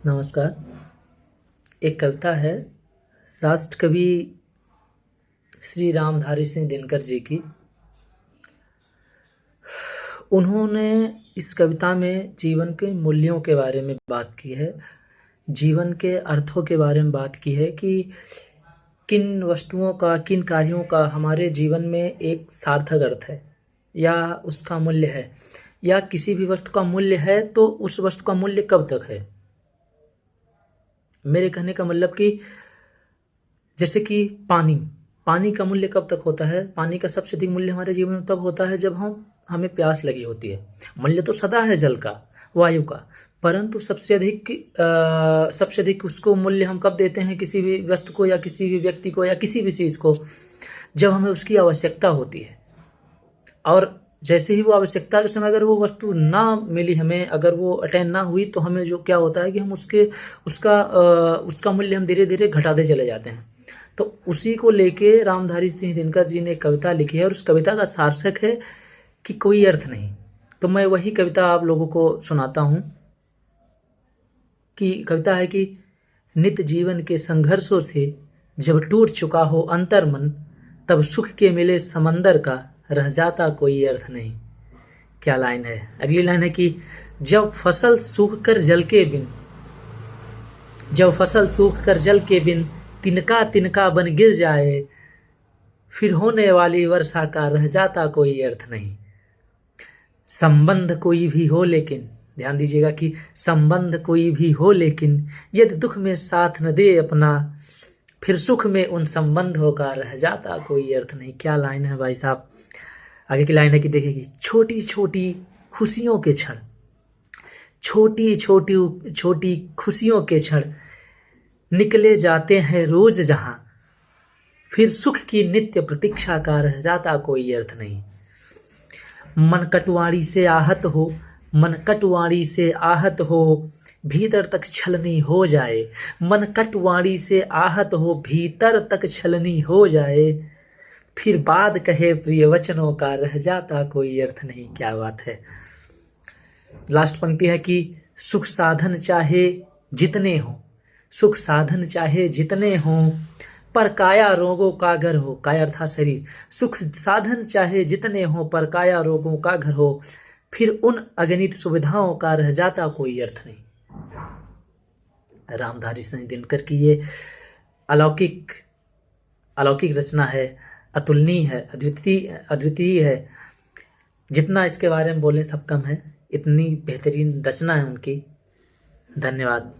नमस्कार। एक कविता है राष्ट्र कवि श्री रामधारी सिंह दिनकर जी की। उन्होंने इस कविता में जीवन के मूल्यों के बारे में बात की है, जीवन के अर्थों के बारे में बात की है कि किन वस्तुओं का, किन कार्यों का हमारे जीवन में एक सार्थक अर्थ है या उसका मूल्य है, या किसी भी वस्तु का मूल्य है तो उस वस्तु का मूल्य कब तक है। मेरे कहने का मतलब कि जैसे कि पानी का मूल्य कब तक होता है। पानी का सबसे अधिक मूल्य हमारे जीवन में तब होता है जब हमें प्यास लगी होती है। मूल्य तो सदा है जल का, वायु का, परंतु सबसे अधिक उसको मूल्य हम कब देते हैं, किसी भी वस्तु को या किसी भी व्यक्ति को या किसी भी चीज़ को, जब हमें उसकी आवश्यकता होती है। और जैसे ही वो आवश्यकता के समय अगर वो वस्तु ना मिली हमें, अगर वो अटेंड ना हुई, तो हमें जो क्या होता है कि हम उसका मूल्य हम धीरे धीरे घटाते चले जाते हैं। तो उसी को लेके रामधारी सिंह दिनकर जी ने एक कविता लिखी है और उस कविता का सार्थक है कि कोई अर्थ नहीं। तो मैं वही कविता आप लोगों को सुनाता हूँ कि कविता है कि नित्य जीवन के संघर्षों से जब टूट चुका हो अंतर्मन, तब सुख के मिले समंदर का रह जाता कोई अर्थ नहीं। क्या लाइन है। अगली लाइन है कि जब फसल सूख कर जल के बिन तिनका तिनका बन गिर जाए, फिर होने वाली वर्षा का रह जाता कोई अर्थ नहीं। संबंध कोई भी हो लेकिन, ध्यान दीजिएगा कि संबंध कोई भी हो लेकिन यदि दुख में साथ न दे अपना, फिर सुख में उन संबंधों का रह जाता कोई अर्थ नहीं। क्या लाइन है भाई साहब। आगे की लाइन है कि देखिए, छोटी छोटी खुशियों के क्षण, छोटी खुशियों के क्षण निकले जाते हैं रोज जहां, फिर सुख की नित्य प्रतीक्षा का रह जाता कोई अर्थ नहीं। मन कटुआरी से आहत हो भीतर तक छलनी हो जाए, मन कटुआरी से आहत हो भीतर तक छलनी हो जाए, फिर बाद कहे प्रिय वचनों का रह जाता कोई अर्थ नहीं। क्या बात है। लास्ट पंक्ति है कि सुख साधन चाहे जितने हो पर काया रोगों का घर हो, काया अर्थात शरीर, सुख साधन चाहे जितने हो पर काया रोगों का घर हो, फिर उन अगणित सुविधाओं का रह जाता कोई अर्थ नहीं। रामधारी सिंह दिनकर की ये अलौकिक रचना है, अतुलनीय है, अद्वितीय है। जितना इसके बारे में बोले सब कम है, इतनी बेहतरीन रचना है उनकी। धन्यवाद।